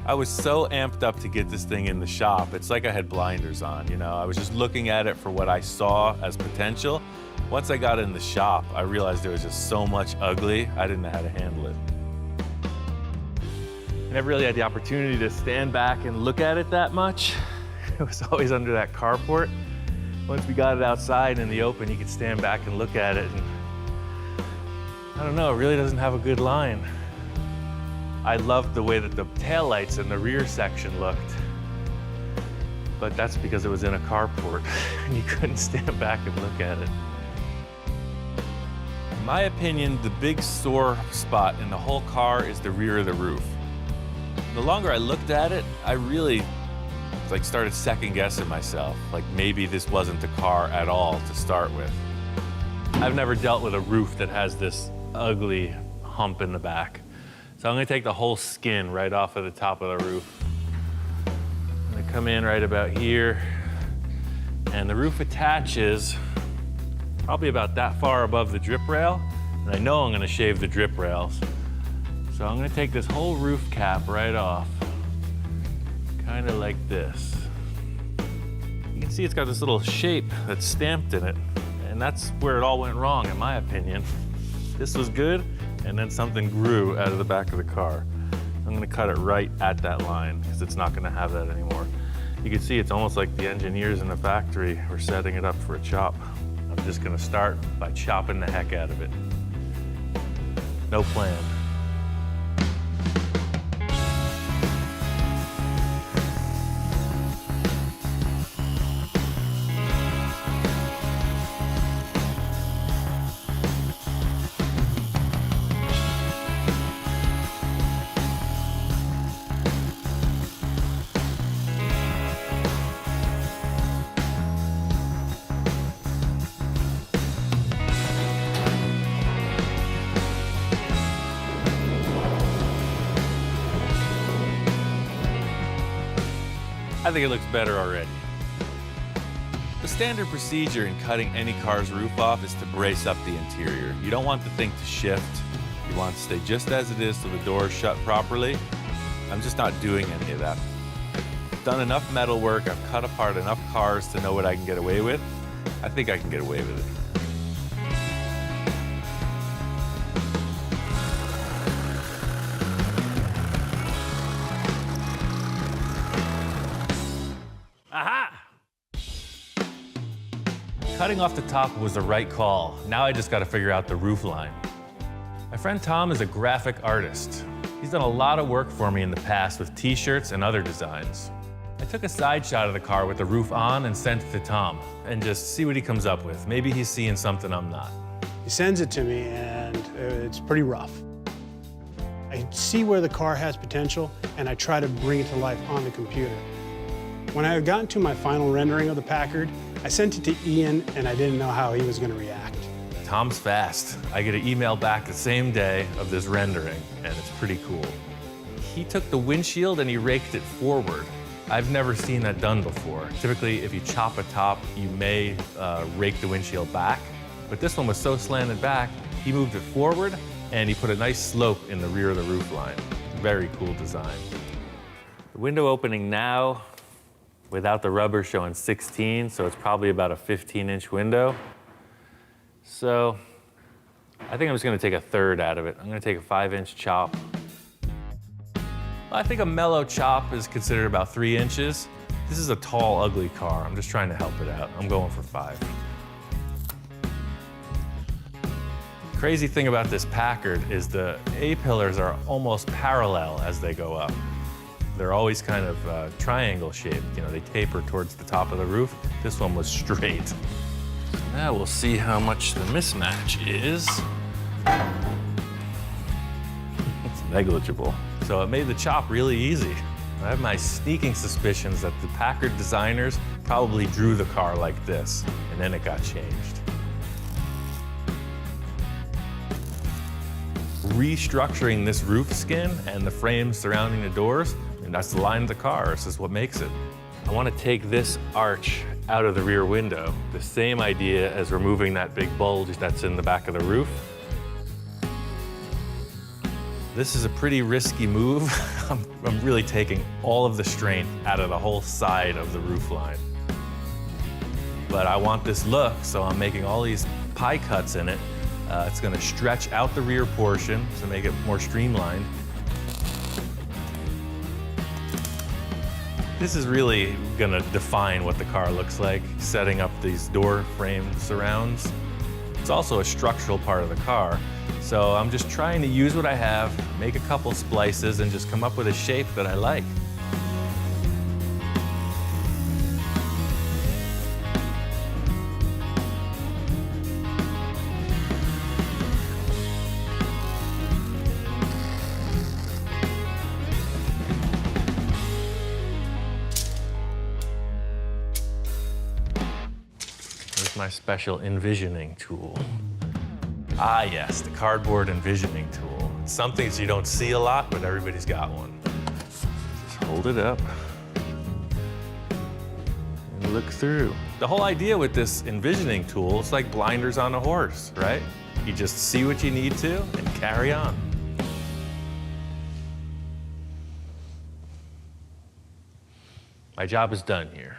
I was so amped up to get this thing in the shop. It's like I had blinders on, you know? I was just looking at it for what I saw as potential. Once I got in the shop, I realized there was just so much ugly, I didn't know how to handle it. I never really had the opportunity to stand back and look at it that much. It was always under that carport. Once we got it outside in the open, you could stand back and look at it, and I don't know, it really doesn't have a good line. I loved the way that the taillights in the rear section looked, but that's because it was in a carport and you couldn't stand back and look at it. In my opinion, the big sore spot in the whole car is the rear of the roof. The longer I looked at it, I really started second guessing myself. Like maybe this wasn't the car at all to start with. I've never dealt with a roof that has this ugly hump in the back. So I'm gonna take the whole skin right off of the top of the roof. I'm gonna come in right about here, and the roof attaches probably about that far above the drip rail, and I know I'm gonna shave the drip rails. So I'm gonna take this whole roof cap right off, kind of like this. You can see it's got this little shape that's stamped in it, and that's where it all went wrong, in my opinion. This was good, and then something grew out of the back of the car. I'm gonna cut it right at that line, because it's not gonna have that anymore. You can see it's almost like the engineers in the factory were setting it up for a chop. I'm just gonna start by chopping the heck out of it. No plan. I think it looks better already. The standard procedure in cutting any car's roof off is to brace up the interior. You don't want the thing to shift. You want it to stay just as it is so the door is shut properly. I'm just not doing any of that. I've done enough metal work, I've cut apart enough cars to know what I can get away with. I think I can get away with it. Cutting off the top was the right call. Now I just got to figure out the roof line. My friend Tom is a graphic artist. He's done a lot of work for me in the past with t-shirts and other designs. I took a side shot of the car with the roof on and sent it to Tom, and just see what he comes up with. Maybe he's seeing something I'm not. He sends it to me, and it's pretty rough. I see where the car has potential, and I try to bring it to life on the computer. When I had gotten to my final rendering of the Packard, I sent it to Ian, and I didn't know how he was going to react. Tom's fast. I get an email back the same day of this rendering, and it's pretty cool. He took the windshield and he raked it forward. I've never seen that done before. Typically, if you chop a top, you may rake the windshield back, but this one was so slanted back, he moved it forward, and he put a nice slope in the rear of the roof line. Very cool design. The window opening now, without the rubber, showing 16, so it's probably about a 15-inch window. So I think I'm just gonna take a third out of it. I'm gonna take a 5-inch chop. I think a mellow chop is considered about 3 inches. This is a tall, ugly car. I'm just trying to help it out. I'm going for 5. Crazy thing about this Packard is the A-pillars are almost parallel as they go up. They're always kind of triangle shaped. You know, they taper towards the top of the roof. This one was straight. Now we'll see how much the mismatch is. It's negligible. So it made the chop really easy. I have my sneaking suspicions that the Packard designers probably drew the car like this, and then it got changed. Restructuring this roof skin and the frames surrounding the doors, and that's the line of the car. This is what makes it. I want to take this arch out of the rear window. The same idea as removing that big bulge that's in the back of the roof. This is a pretty risky move. I'm really taking all of the strength out of the whole side of the roof line. But I want this look, so I'm making all these pie cuts in it. It's gonna stretch out the rear portion to make it more streamlined. This is really gonna define what the car looks like, setting up these door frame surrounds. It's also a structural part of the car. So I'm just trying to use what I have, make a couple splices, and just come up with a shape that I like. Here's my special envisioning tool. Ah, yes, the cardboard envisioning tool. It's something that you don't see a lot, but everybody's got one. Just hold it up and look through. The whole idea with this envisioning tool, it's like blinders on a horse, right? You just see what you need to and carry on. My job is done here.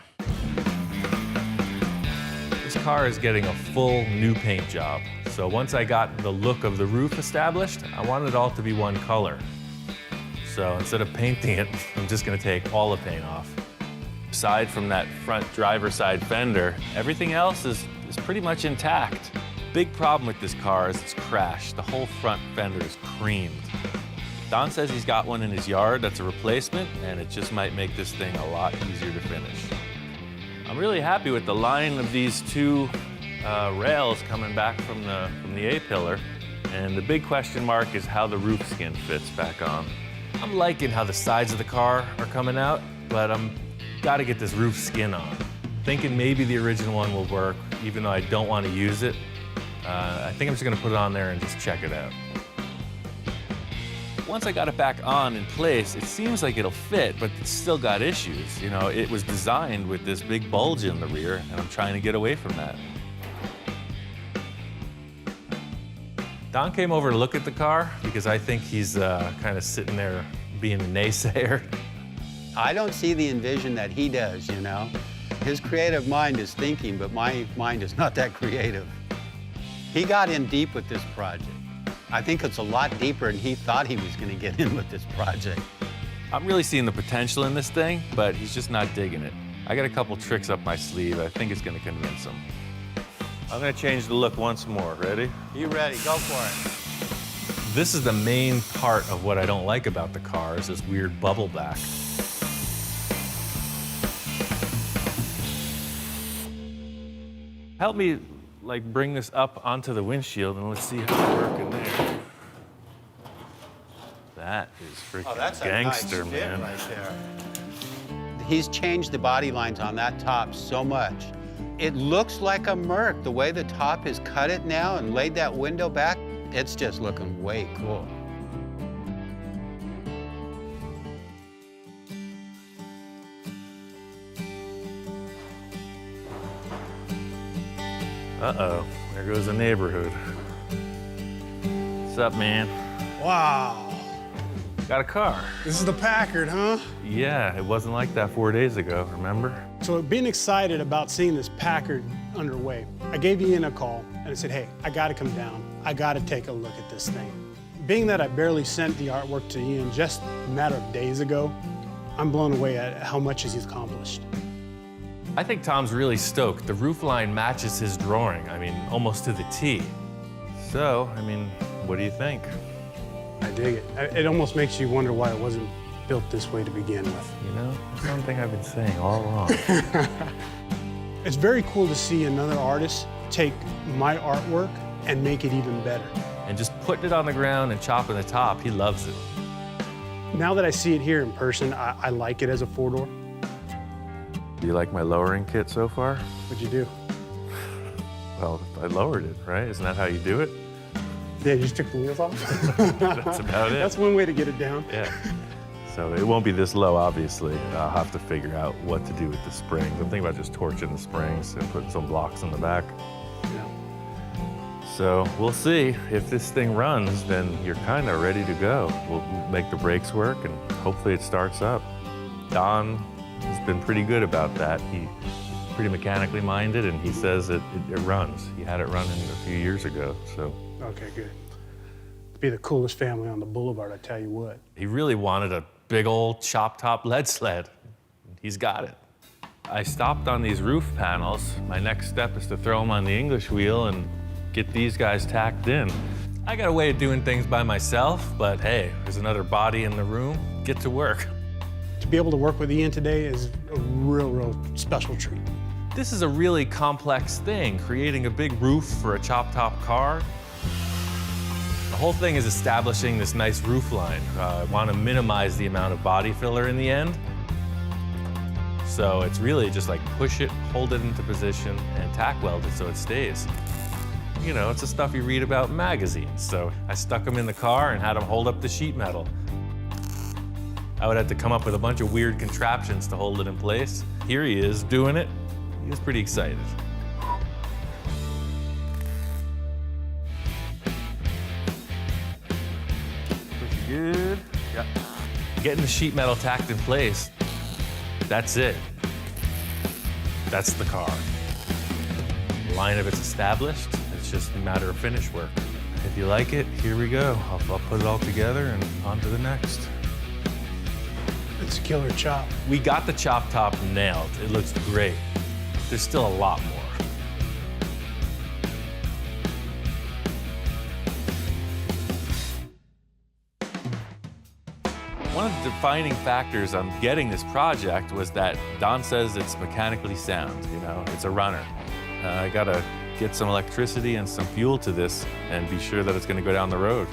This car is getting a full new paint job. So once I got the look of the roof established, I wanted it all to be one color. So instead of painting it, I'm just gonna take all the paint off. Aside from that front driver's side fender, everything else is pretty much intact. Big problem with this car is it's crashed. The whole front fender is creamed. Don says he's got one in his yard that's a replacement, and it just might make this thing a lot easier to finish. I'm really happy with the line of these two rails coming back from the A-pillar. And the big question mark is how the roof skin fits back on. I'm liking how the sides of the car are coming out, but I'm gotta get this roof skin on. Thinking maybe the original one will work, even though I don't want to use it. I think I'm just gonna put it on there and just check it out. Once I got it back on in place, it seems like it'll fit, but it's still got issues. You know, it was designed with this big bulge in the rear, and I'm trying to get away from that. Don came over to look at the car because I think he's kind of sitting there being a naysayer. I don't see the envision that he does, you know? His creative mind is thinking, but my mind is not that creative. He got in deep with this project. I think it's a lot deeper than he thought he was going to get in with this project. I'm really seeing the potential in this thing, but he's just not digging it. I got a couple tricks up my sleeve. I think it's going to convince him. I'm going to change the look once more. Ready? You ready? Go for it. This is the main part of what I don't like about the car, is this weird bubble back. Help me bring this up onto the windshield, and let's see how it's working there. That is freaking gangster, nice man. Right there. He's changed the body lines on that top so much. It looks like a Merc. The way the top has cut it now and laid that window back, it's just looking way cool. Uh-oh, there goes the neighborhood. What's up, man? Wow. Got a car. This is the Packard, huh? Yeah, it wasn't like that 4 days ago, remember? So being excited about seeing this Packard underway, I gave Ian a call and I said, hey, I gotta come down. I gotta take a look at this thing. Being that I barely sent the artwork to Ian just a matter of days ago, I'm blown away at how much he's accomplished. I think Tom's really stoked. The roofline matches his drawing, I mean, almost to the T. So, I mean, what do you think? I dig it. It almost makes you wonder why it wasn't built this way to begin with. You know, that's something I've been saying all along. It's very cool to see another artist take my artwork and make it even better. And just putting it on the ground and chopping the top, he loves it. Now that I see it here in person, I like it as a four-door. Do you like my lowering kit so far? What'd you do? Well, I lowered it, right? Isn't that how you do it? Yeah, you just took the wheels off? That's about it. That's one way to get it down. Yeah. So it won't be this low, obviously. I'll have to figure out what to do with the springs. I'm thinking about just torching the springs and putting some blocks in the back. Yeah. So we'll see. If this thing runs, then you're kind of ready to go. We'll make the brakes work and hopefully it starts up. Don has been pretty good about that. He's pretty mechanically minded and he says it runs. He had it running a few years ago, so. Okay, good. Be the coolest family on the boulevard, I tell you what. He really wanted a big old chop top lead sled. He's got it. I stopped on these roof panels. My next step is to throw them on the English wheel and get these guys tacked in. I got a way of doing things by myself, but hey, there's another body in the room. Get to work. To be able to work with Ian today is a real special treat. This is a really complex thing, creating a big roof for a chop top car. The whole thing is establishing this nice roof line. I want to minimize the amount of body filler in the end. So it's really just like push it, hold it into position, and tack weld it so it stays. You know, it's the stuff you read about in magazines. So I stuck them in the car and had them hold up the sheet metal. I would have to come up with a bunch of weird contraptions to hold it in place. Here he is doing it. He was pretty excited. Pretty good. Yeah. Getting the sheet metal tacked in place, that's it. That's the car. The line of it's established. It's just a matter of finish work. If you like it, here we go. I'll put it all together and on to the next. It's a killer chop. We got the chop top nailed. It looks great. There's still a lot more. One of the defining factors on getting this project was that Don says it's mechanically sound, you know, it's a runner. I gotta get some electricity and some fuel to this and be sure that it's gonna go down the road.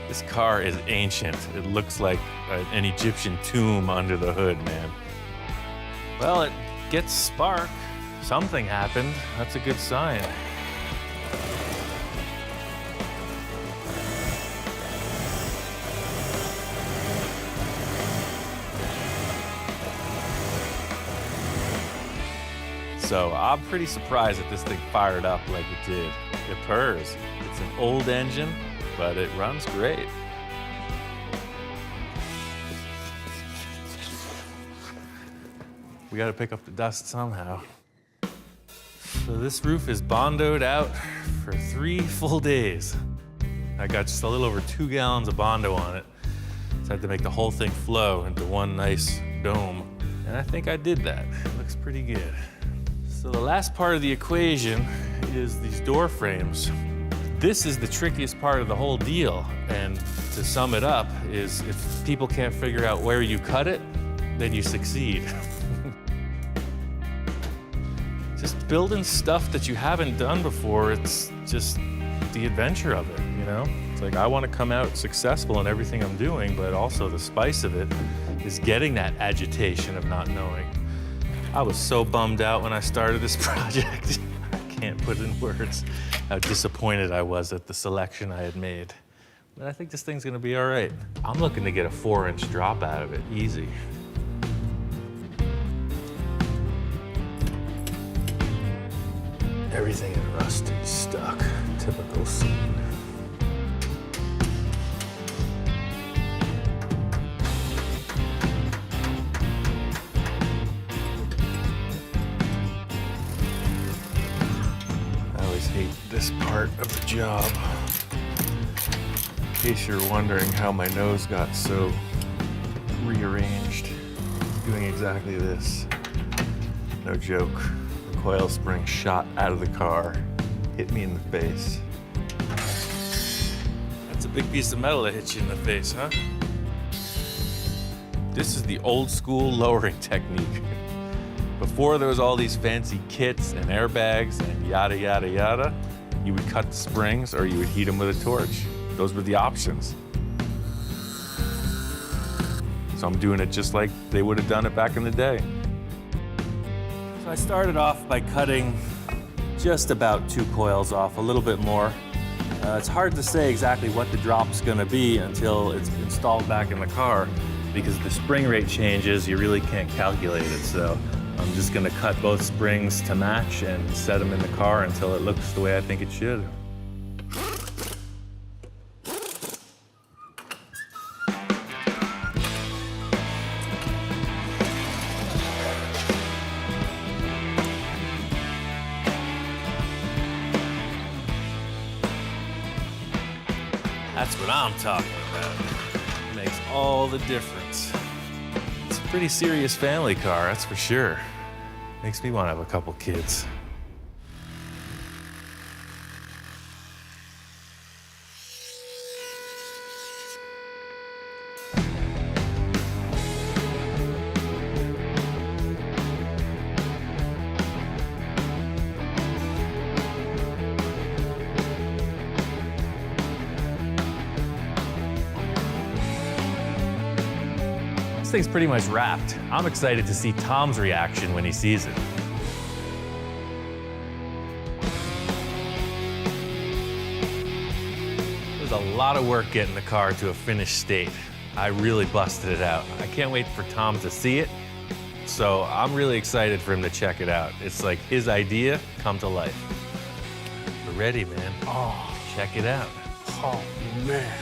This car is ancient. It looks like an Egyptian tomb under the hood, man. Well, it gets spark. Something happened. That's a good sign. So I'm pretty surprised that this thing fired up like it did. It purrs. It's an old engine, but it runs great. We gotta pick up the dust somehow. So this roof is bondoed out for 3 full days. I got just a little over 2 gallons of Bondo on it. So I had to make the whole thing flow into one nice dome. And I think I did that. It looks pretty good. So the last part of the equation is these door frames. This is the trickiest part of the whole deal. And to sum it up is if people can't figure out where you cut it, then you succeed. Just building stuff that you haven't done before, it's just the adventure of it, you know? It's like I want to come out successful in everything I'm doing, but also the spice of it is getting that agitation of not knowing. I was so bummed out when I started this project. I can't put in words how disappointed I was at the selection I had made. But I think this thing's gonna be all right. I'm looking to get a 4-inch drop out of it, easy. Everything is rusted, stuck, typical scene. I always hate this part of the job. In case you're wondering how my nose got so rearranged, doing exactly this. No joke. Coil spring shot out of the car, hit me in the face. That's a big piece of metal that hit you in the face, huh? This is the old school lowering technique. Before there was all these fancy kits and airbags and yada, yada, yada, you would cut the springs or you would heat them with a torch. Those were the options. So I'm doing it just like they would have done it back in the day. I started off by cutting just about 2 coils off, a little bit more. It's hard to say exactly what the drop's gonna be until it's installed back in the car because the spring rate changes, you really can't calculate it. So I'm just gonna cut both springs to match and set them in the car until it looks the way I think it should. That's what I'm talking about. It makes all the difference. It's a pretty serious family car, that's for sure. Makes me want to have a couple kids. This thing's pretty much wrapped. I'm excited to see Tom's reaction when he sees it. There's a lot of work getting the car to a finished state. I really busted it out. I can't wait for Tom to see it, so I'm really excited for him to check it out. It's like his idea come to life. We're ready, man. Oh, Check it out. oh man.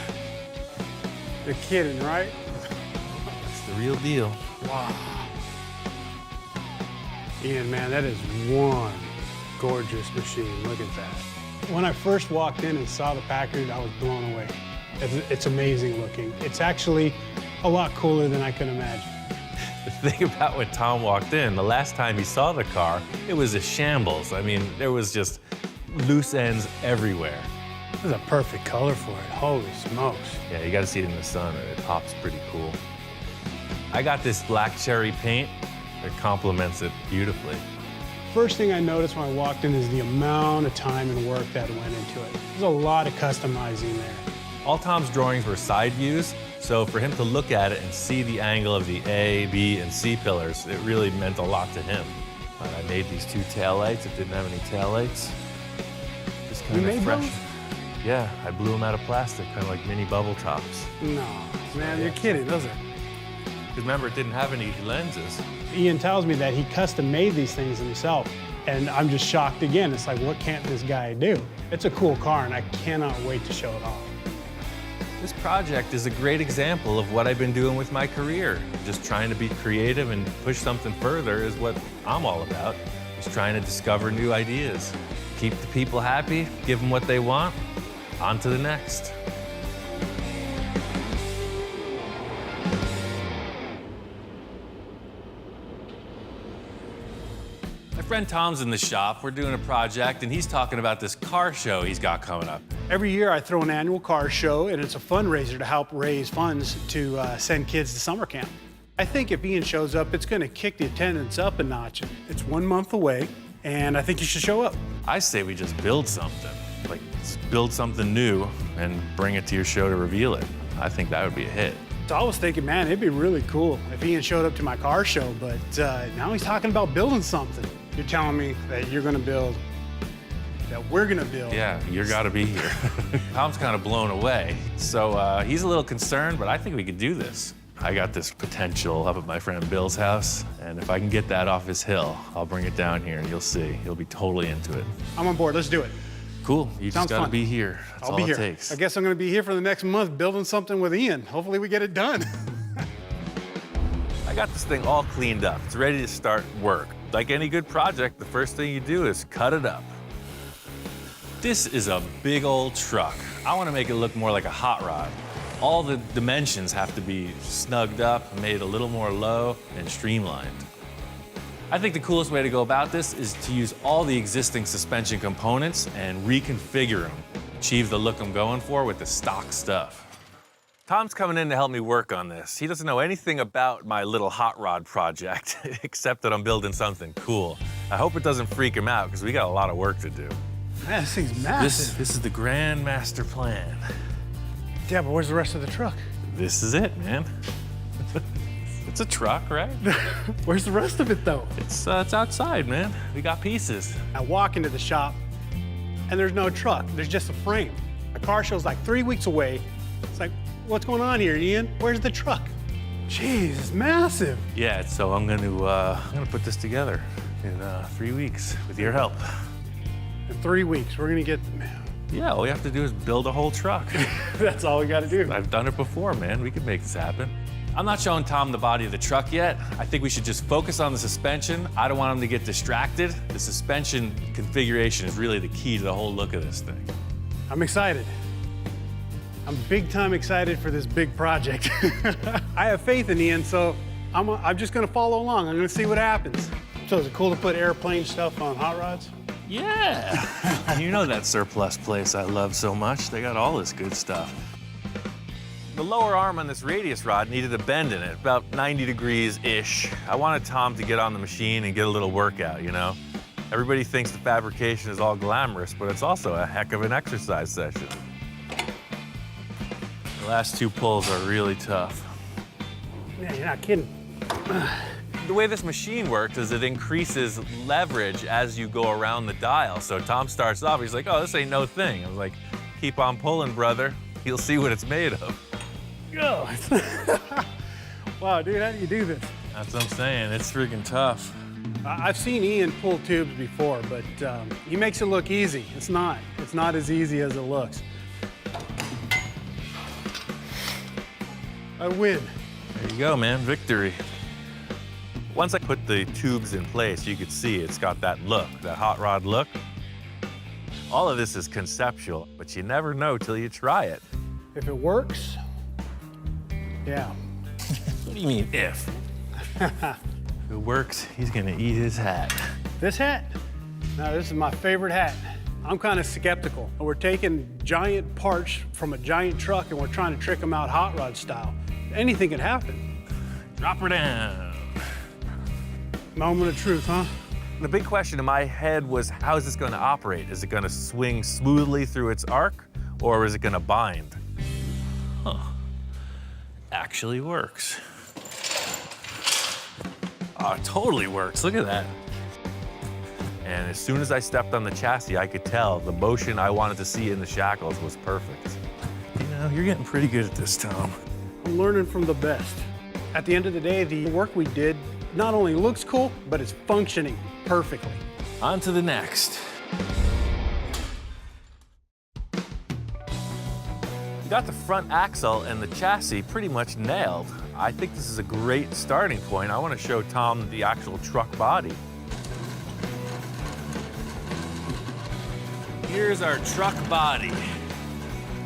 You're kidding, right? It's the real deal. Wow. Ian, man, that is one gorgeous machine. Look at that. When I first walked in and saw the Packard, I was blown away. It's amazing looking. It's actually a lot cooler than I could imagine. The thing about when Tom walked in, the last time he saw the car, it was a shambles. I mean, there was just loose ends everywhere. This is a perfect color for it. Holy smokes. Yeah, you gotta see it in the sun, and it pops pretty cool. I got this black cherry paint that complements it beautifully. First thing I noticed when I walked in is the amount of time and work that went into it. There's a lot of customizing there. All Tom's drawings were side views, so for him to look at it and see the angle of the A, B, and C pillars, it really meant a lot to him. I made these two taillights. It didn't have any taillights. Just kind You of made fresh. those? Yeah, I blew them out of plastic, kind of like mini bubble tops. No, man, you're kidding, those are. Because remember, it didn't have any lenses. Ian tells me that he custom made these things himself, and I'm just shocked again. It's like, what can't this guy do? It's a cool car, and I cannot wait to show it off. This project is a great example of what I've been doing with my career. Just trying to be creative and push something further is what I'm all about. Just trying to discover new ideas. Keep the people happy, give them what they want, on to the next. My friend Tom's in the shop. We're doing a project, and he's talking about this car show he's got coming up. Every year I throw an annual car show, and it's a fundraiser to help raise funds to send kids to summer camp. I think if Ian shows up, it's going to kick the attendance up a notch. It's 1 month away, and I think you should show up. I say we just build something. Like, build something new and bring it to your show to reveal it. I think that would be a hit. So I was thinking, man, it'd be really cool if Ian showed up to my car show, but now he's talking about building something. You're telling me that you're going to build, that we're going to build. Yeah, you gotta be here. Tom's kind of blown away. So he's a little concerned, but I think we could do this. I got this potential up at my friend Bill's house, and if I can get that off his hill, I'll bring it down here and you'll see. He'll be totally into it. I'm on board. Let's do it. Cool, you Sounds just gotta fun. be here. That's I'll all be it here. takes. I guess I'm going to be here for the next month building something with Ian. Hopefully we get it done. I got this thing all cleaned up. It's ready to start work. Like any good project, the first thing you do is cut it up. This is a big old truck. I want to make it look more like a hot rod. All the dimensions have to be snugged up, made a little more low, and streamlined. I think the coolest way to go about this is to use all the existing suspension components and reconfigure them. Achieve the look I'm going for with the stock stuff. Tom's coming in to help me work on this. He doesn't know anything about my little hot rod project, except that I'm building something cool. I hope it doesn't freak him out, because we got a lot of work to do. Man, this thing's massive. This is the grand master plan. Yeah, but where's the rest of the truck? This is it, man. It's a truck, right? Where's the rest of it, though? It's outside, man. We got pieces. I walk into the shop, and there's no truck. There's just a frame. The car show's like 3 weeks away. It's like, what's going on here, Ian? Where's the truck? Jeez, it's massive. Yeah, so I'm gonna put this together in 3 weeks with your help. In 3 weeks, we're gonna get, Yeah, all we have to do is build a whole truck. that's all we gotta do. I've done it before, man. We could make this happen. I'm not showing Tom the body of the truck yet. I think we should just focus on the suspension. I don't want him to get distracted. The suspension configuration is really the key to the whole look of this thing. I'm excited. I'm big time excited for this big project. I have faith in Ian, so I'm just gonna follow along. I'm gonna see what happens. So is it cool to put airplane stuff on hot rods? Yeah. You know that surplus place I love so much. They got all this good stuff. The lower arm on this radius rod needed a bend in it, about 90 degrees-ish. I wanted Tom to get on the machine and get a little workout, you know? Everybody thinks the fabrication is all glamorous, but it's also a heck of an exercise session. The last 2 pulls are really tough. Yeah, you're not kidding. The way this machine works is it increases leverage as you go around the dial. So Tom starts off, he's like, oh, this ain't no thing. I was like, keep on pulling, brother. You'll see what it's made of. Oh. Wow, dude, how do you do this? That's what I'm saying, it's freaking tough. I've seen Ian pull tubes before, but he makes it look easy. It's not. It's not as easy as it looks. I win. There you go, man, victory. Once I put the tubes in place, you could see it's got that look, that hot rod look. All of this is conceptual, but you never know till you try it. If it works, yeah. What do you mean, if? If it works, he's gonna eat his hat. This hat? No, this is my favorite hat. I'm kind of skeptical. We're taking giant parts from a giant truck and we're trying to trick them out hot rod style. Anything could happen. Drop her down. Moment of truth, huh? The big question in my head was, how is this gonna operate? Is it gonna swing smoothly through its arc, or is it gonna bind? Huh. Actually works. Oh, it totally works, look at that. And as soon as I stepped on the chassis, I could tell the motion I wanted to see in the shackles was perfect. You know, you're getting pretty good at this, Tom. I'm learning from the best. At the end of the day, the work we did not only looks cool, but it's functioning perfectly. On to the next. We got the front axle and the chassis pretty much nailed. I think this is a great starting point. I want to show Tom the actual truck body. Here's our truck body.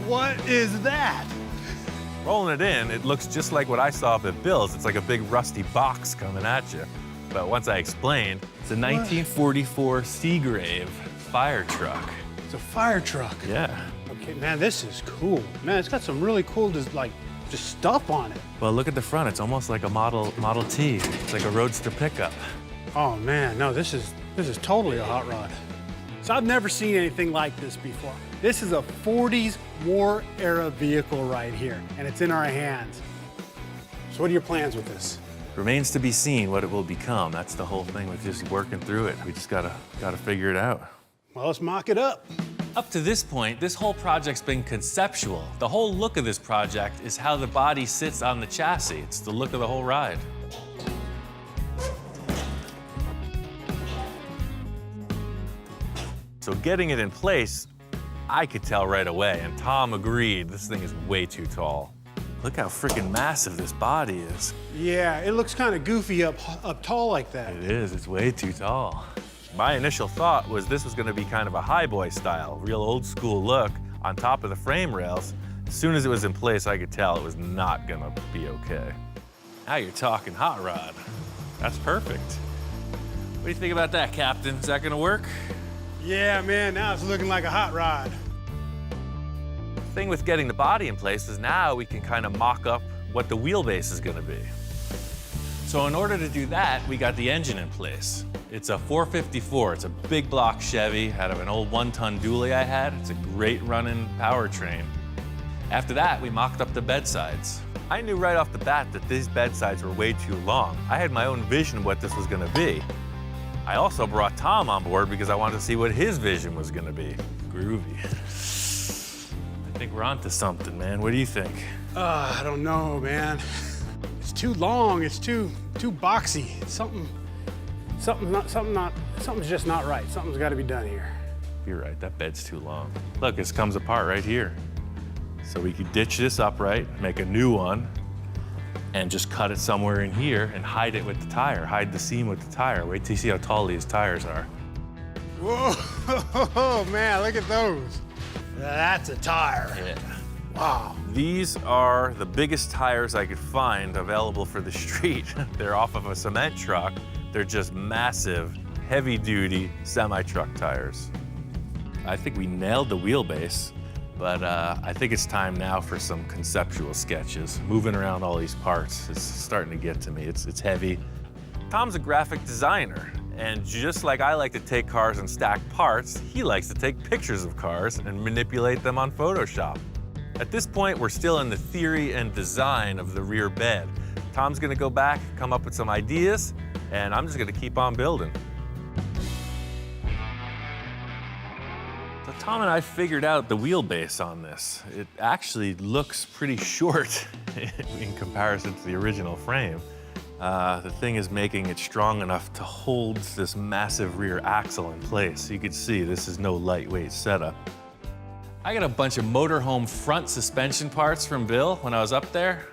What is that? Rolling it in, it looks just like what I saw up at Bill's. It's like a big rusty box coming at you. But once I explained, it's a 1944 Seagrave fire truck. It's a fire truck. Yeah. Okay, man, this is cool. Man, it's got some really cool, just stuff on it. Well, look at the front. It's almost like a Model T. It's like a Roadster pickup. Oh man, no, this is totally a hot rod. So I've never seen anything like this before. This is a 40s war era vehicle right here, and it's in our hands. So what are your plans with this? Remains to be seen what it will become. That's the whole thing with just working through it. We just gotta figure it out. Well, let's mock it up. Up to this point, this whole project's been conceptual. The whole look of this project is how the body sits on the chassis. It's the look of the whole ride. So getting it in place, I could tell right away, and Tom agreed, this thing is way too tall. Look how freaking massive this body is. Yeah, it looks kind of goofy up tall like that. It is, it's way too tall. My initial thought was this was gonna be kind of a highboy style, real old school look on top of the frame rails. As soon as it was in place, I could tell it was not gonna be okay. Now you're talking hot rod. That's perfect. What do you think about that, Captain? Is that gonna work? Yeah, man, now it's looking like a hot rod. The thing with getting the body in place is now we can kind of mock up what the wheelbase is gonna be. So in order to do that, we got the engine in place. It's a 454, it's a big block Chevy out of an old 1-ton dually I had. It's a great running powertrain. After that, we mocked up the bedsides. I knew right off the bat that these bedsides were way too long. I had my own vision of what this was gonna be. I also brought Tom on board because I wanted to see what his vision was gonna be. Groovy. I think we're onto something, man. What do you think? I don't know, man. It's It's too long, it's too boxy. Something's just not right. Something's got to be done here. You're right, that bed's too long. Look, this comes apart right here. So we could ditch this upright, make a new one, and just cut it somewhere in here and hide it with the tire, hide the seam with the tire. Wait till you see how tall these tires are. Whoa, man, look at those. That's a tire. Yeah. Wow. These are the biggest tires I could find available for the street. They're off of a cement truck. They're just massive, heavy-duty semi-truck tires. I think we nailed the wheelbase, but I think it's time now for some conceptual sketches. Moving around all these parts is starting to get to me. It's heavy. Tom's a graphic designer, and just like I like to take cars and stack parts, he likes to take pictures of cars and manipulate them on Photoshop. At this point, we're still in the theory and design of the rear bed. Tom's gonna go back, come up with some ideas, and I'm just gonna keep on building. So Tom and I figured out the wheelbase on this. It actually looks pretty short in comparison to the original frame. The thing is making it strong enough to hold this massive rear axle in place. You can see this is no lightweight setup. I got a bunch of motorhome front suspension parts from Bill when I was up there.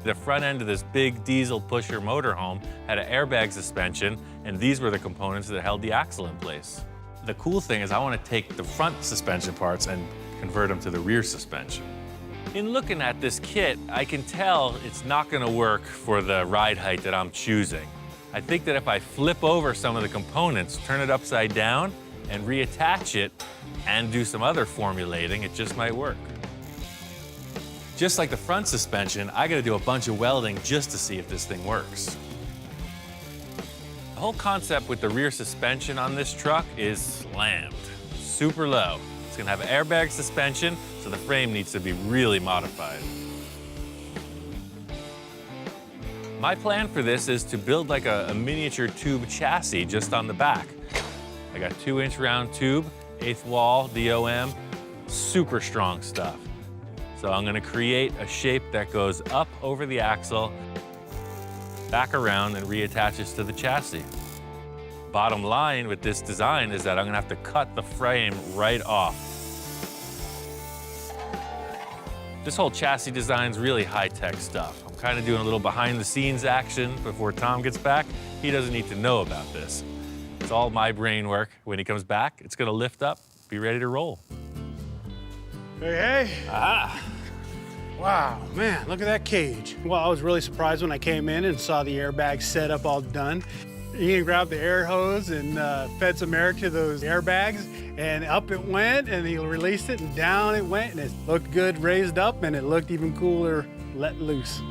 The front end of this big diesel pusher motorhome had an airbag suspension, and these were the components that held the axle in place. The cool thing is I want to take the front suspension parts and convert them to the rear suspension. In looking at this kit, I can tell it's not going to work for the ride height that I'm choosing. I think that if I flip over some of the components, turn it upside down, and reattach it, and do some other formulating, it just might work. Just like the front suspension, I gotta do a bunch of welding just to see if this thing works. The whole concept with the rear suspension on this truck is slammed, super low. It's gonna have airbag suspension, so the frame needs to be really modified. My plan for this is to build like a miniature tube chassis just on the back. I got 2-inch round tube, 1/8 wall, DOM, super strong stuff. So I'm gonna create a shape that goes up over the axle, back around and reattaches to the chassis. Bottom line with this design is that I'm gonna have to cut the frame right off. This whole chassis design is really high-tech stuff. I'm kind of doing a little behind-the-scenes action before Tom gets back. He doesn't need to know about this. It's all my brain work. When he comes back, it's gonna lift up, be ready to roll. Hey, hey. Ah. Wow, man, look at that cage. Well, I was really surprised when I came in and saw the airbag setup all done. Ian grabbed the air hose and fed some air to those airbags, and up it went, and he released it, and down it went, and it looked good raised up, and it looked even cooler let loose.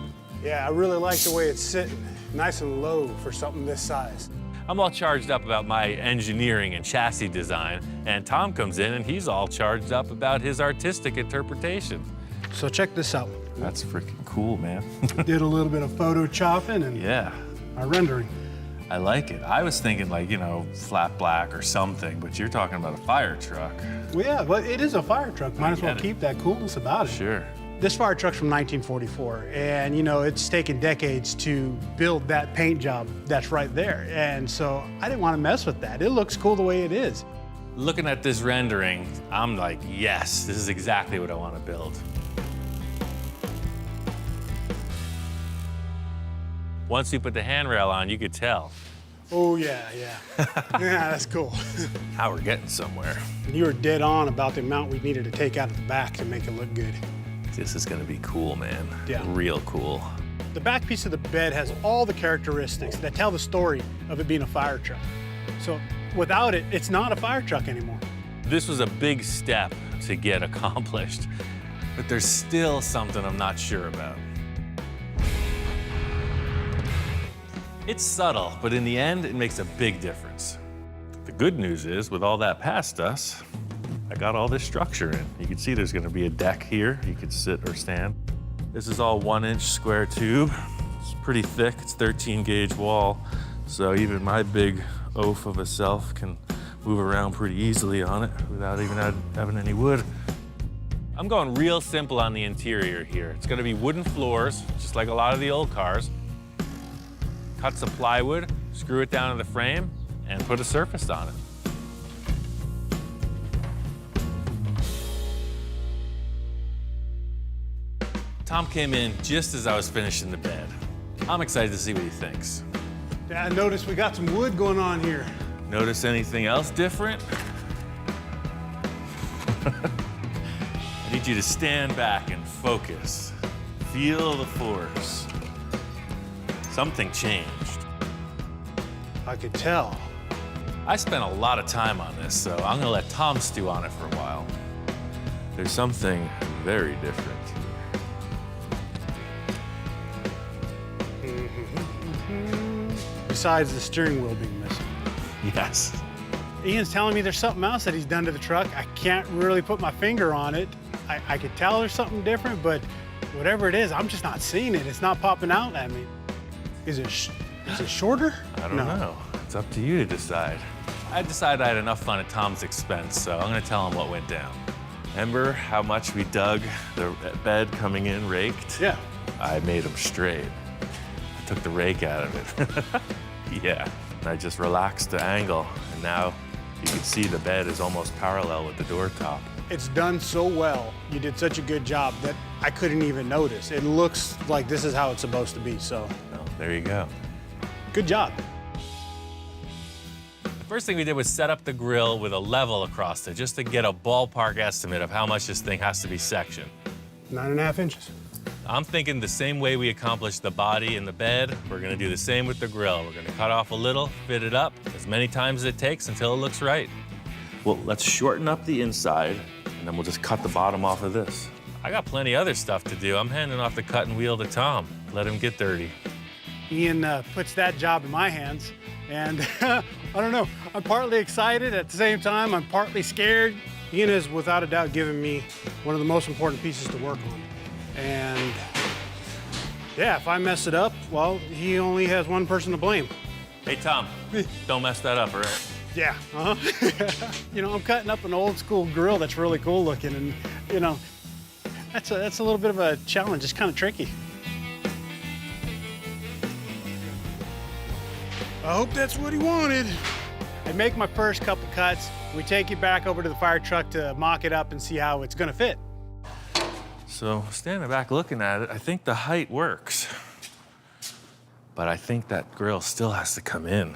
Yeah, I really like the way it's sitting, nice and low for something this size. I'm all charged up about my engineering and chassis design, and Tom comes in and he's all charged up about his artistic interpretation. So check this out. That's freaking cool, man. Did a little bit of photo chopping and Yeah, our rendering. I like it. I was thinking like, you know, flat black or something, but you're talking about a fire truck. Well, yeah, well, it is a fire truck. Might as well get it. keep that coolness about it. Sure. This fire truck's from 1944, and you know, it's taken decades to build that paint job that's right there. And so I didn't want to mess with that. It looks cool the way it is. Looking at this rendering, I'm like, yes, this is exactly what I want to build. Once you put the handrail on, you could tell. Oh, yeah, yeah. Yeah, that's cool. How we're getting somewhere. You were dead on about the amount we needed to take out of the back to make it look good. This is gonna be cool, man. Yeah. Real cool. The back piece of the bed has all the characteristics that tell the story of it being a fire truck. So without it, it's not a fire truck anymore. This was a big step to get accomplished, but there's still something I'm not sure about. It's subtle, but in the end, it makes a big difference. The good news is, with all that past us, I got all this structure in. You can see there's gonna be a deck here. You could sit or stand. This is all 1-inch square tube. It's pretty thick, it's 13 gauge wall. So even my big oaf of a self can move around pretty easily on it without even having any wood. I'm going real simple on the interior here. It's gonna be wooden floors, just like a lot of the old cars. cut some plywood, screw it down to the frame, and put a surface on it. Tom came in just as I was finishing the bed. I'm excited to see what he thinks. Dad, notice we got some wood going on here. Notice anything else different? I need you to stand back and focus. Feel the force. Something changed. I could tell. I spent a lot of time on this, so I'm gonna let Tom stew on it for a while. There's something very different here. Besides the steering wheel being missing. Yes. Ian's telling me there's something else that he's done to the truck. I can't really put my finger on it. I could tell there's something different, but whatever it is, I'm just not seeing it. It's not popping out at me. Is it shorter? I don't know. It's up to you to decide. I decided I had enough fun at Tom's expense, so I'm gonna tell him what went down. Remember how much we dug the bed coming in raked? Yeah. I made them straight. I took the rake out of it. Yeah. I just relaxed the angle, and now you can see the bed is almost parallel with the door top. It's done so well. You did such a good job that I couldn't even notice. It looks like this is how it's supposed to be, so. Well, there you go. Good job. The first thing we did was set up the grill with a level across it, just to get a ballpark estimate of how much this thing has to be sectioned. 9.5 inches. I'm thinking the same way we accomplished the body and the bed, we're gonna do the same with the grill. We're gonna cut off a little, fit it up as many times as it takes until it looks right. Well, let's shorten up the inside, and then we'll just cut the bottom off of this. I got plenty other stuff to do. I'm handing off the cutting wheel to Tom. Let him get dirty. Ian puts that job in my hands, and I don't know, I'm partly excited. At the same time, I'm partly scared. Ian has, without a doubt, given me one of the most important pieces to work on. And yeah, if I mess it up, well, he only has one person to blame. Hey, Tom, don't mess that up, all right? Yeah, You know, I'm cutting up an old school grill that's really cool looking, and you know, that's a little bit of a challenge. It's kind of tricky. I hope that's what he wanted. I make my first couple cuts. We take it back over to the fire truck to mock it up and see how it's gonna fit. So standing back looking at it, I think the height works. But I think that grill still has to come in.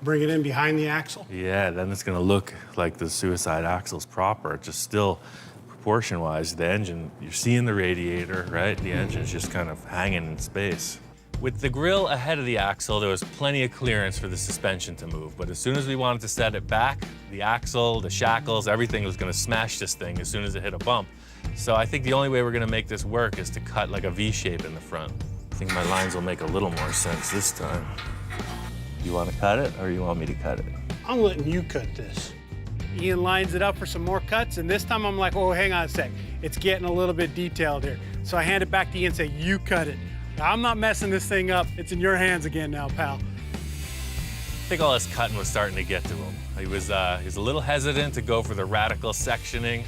Bring it in behind the axle. Yeah, then it's gonna look like the suicide axle's proper, just still proportion-wise, the engine, you're seeing the radiator, right? The engine's just kind of hanging in space. With the grill ahead of the axle, there was plenty of clearance for the suspension to move, but as soon as we wanted to set it back, the axle, the shackles, everything was gonna smash this thing as soon as it hit a bump. So I think the only way we're gonna make this work is to cut like a V shape in the front. I think my lines will make a little more sense this time. You wanna cut it, or you want me to cut it? I'm letting you cut this. Ian lines it up for some more cuts, and this time I'm like, oh, hang on a sec. It's getting a little bit detailed here. So I hand it back to Ian and say, you cut it. I'm not messing this thing up. It's in your hands again now, pal. I think all this cutting was starting to get to him. He was a little hesitant to go for the radical sectioning.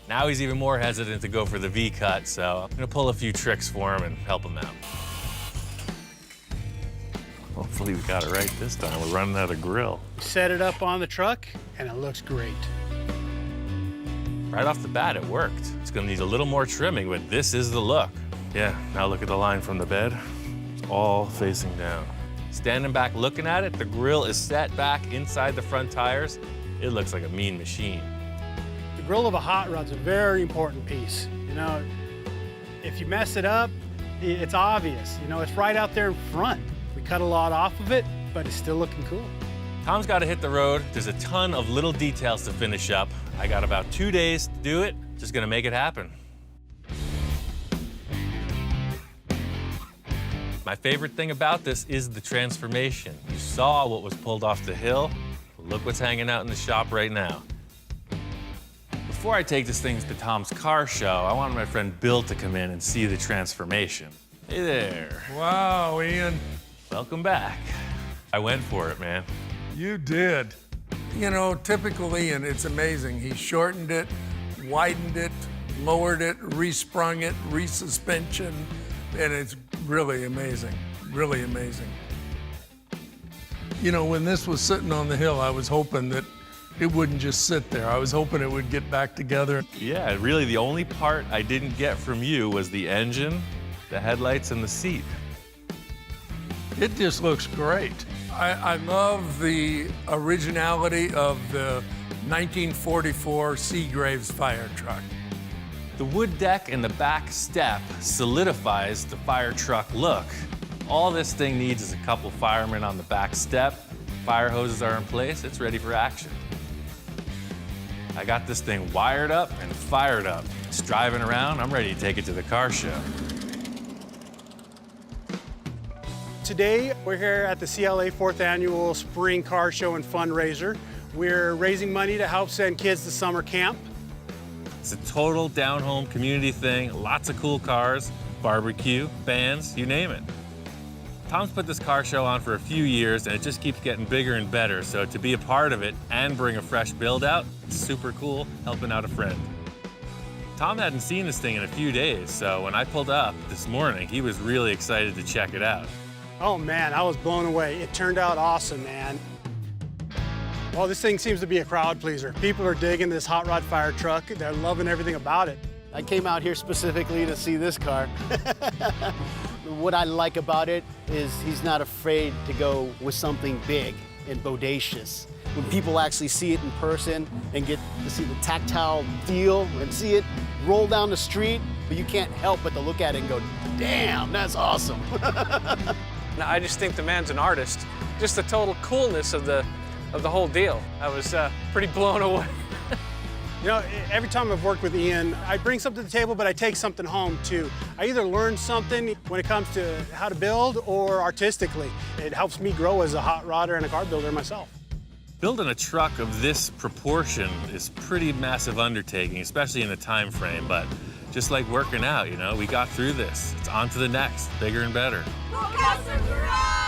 Now he's even more hesitant to go for the V cut, so I'm gonna pull a few tricks for him and help him out. Hopefully we got it right this time. We're running out of grill. Set it up on the truck, and it looks great. Right off the bat, it worked. It's gonna need a little more trimming, but this is the look. Yeah, now look at the line from the bed. It's all facing down. Standing back looking at it, the grill is set back inside the front tires. It looks like a mean machine. The grill of a hot rod's a very important piece. You know, if you mess it up, it's obvious. You know, it's right out there in front. We cut a lot off of it, but it's still looking cool. Tom's got to hit the road. There's a ton of little details to finish up. I got about 2 days to do it. Just gonna make it happen. My favorite thing about this is the transformation. You saw what was pulled off the hill. Look what's hanging out in the shop right now. Before I take this thing to Tom's car show, I wanted my friend Bill to come in and see the transformation. Hey there. Wow, Ian. Welcome back. I went for it, man. You did. You know, typical Ian, it's amazing. He shortened it, widened it, lowered it, resprung it, resuspension, and it's really amazing. really amazing. You know, when this was sitting on the hill, I was hoping that it wouldn't just sit there. I was hoping it would get back together. Yeah, really the only part I didn't get from you was the engine, the headlights, and the seat. It just looks great. I love the originality of the 1944 Seagraves fire truck. The wood deck and the back step solidifies the fire truck look. All this thing needs is a couple firemen on the back step. Fire hoses are in place, it's ready for action. I got this thing wired up and fired up. It's driving around, I'm ready to take it to the car show. Today, we're here at the CLA 4th Annual Spring Car Show and Fundraiser. We're raising money to help send kids to summer camp. It's a total down-home community thing, lots of cool cars, barbecue, bands, you name it. Tom's put this car show on for a few years and it just keeps getting bigger and better, so to be a part of it and bring a fresh build out, it's super cool, helping out a friend. Tom hadn't seen this thing in a few days, so when I pulled up this morning, he was really excited to check it out. Oh man, I was blown away. It turned out awesome, man. Well, this thing seems to be a crowd pleaser. People are digging this hot rod fire truck. They're loving everything about it. I came out here specifically to see this car. What I like about it is he's not afraid to go with something big and bodacious. When people actually see it in person and get to see the tactile feel and see it roll down the street, but you can't help but to look at it and go, damn, that's awesome. I just think the man's an artist. Just the total coolness of the whole deal. I was pretty blown away. You know, every time I've worked with Ian, I bring something to the table, but I take something home too. I either learn something when it comes to how to build or artistically. It helps me grow as a hot rodder and a car builder myself. Building a truck of this proportion is pretty massive undertaking, especially in the time frame, but just like working out, you know, we got through this. It's on to the next, bigger and better. Custom Garage!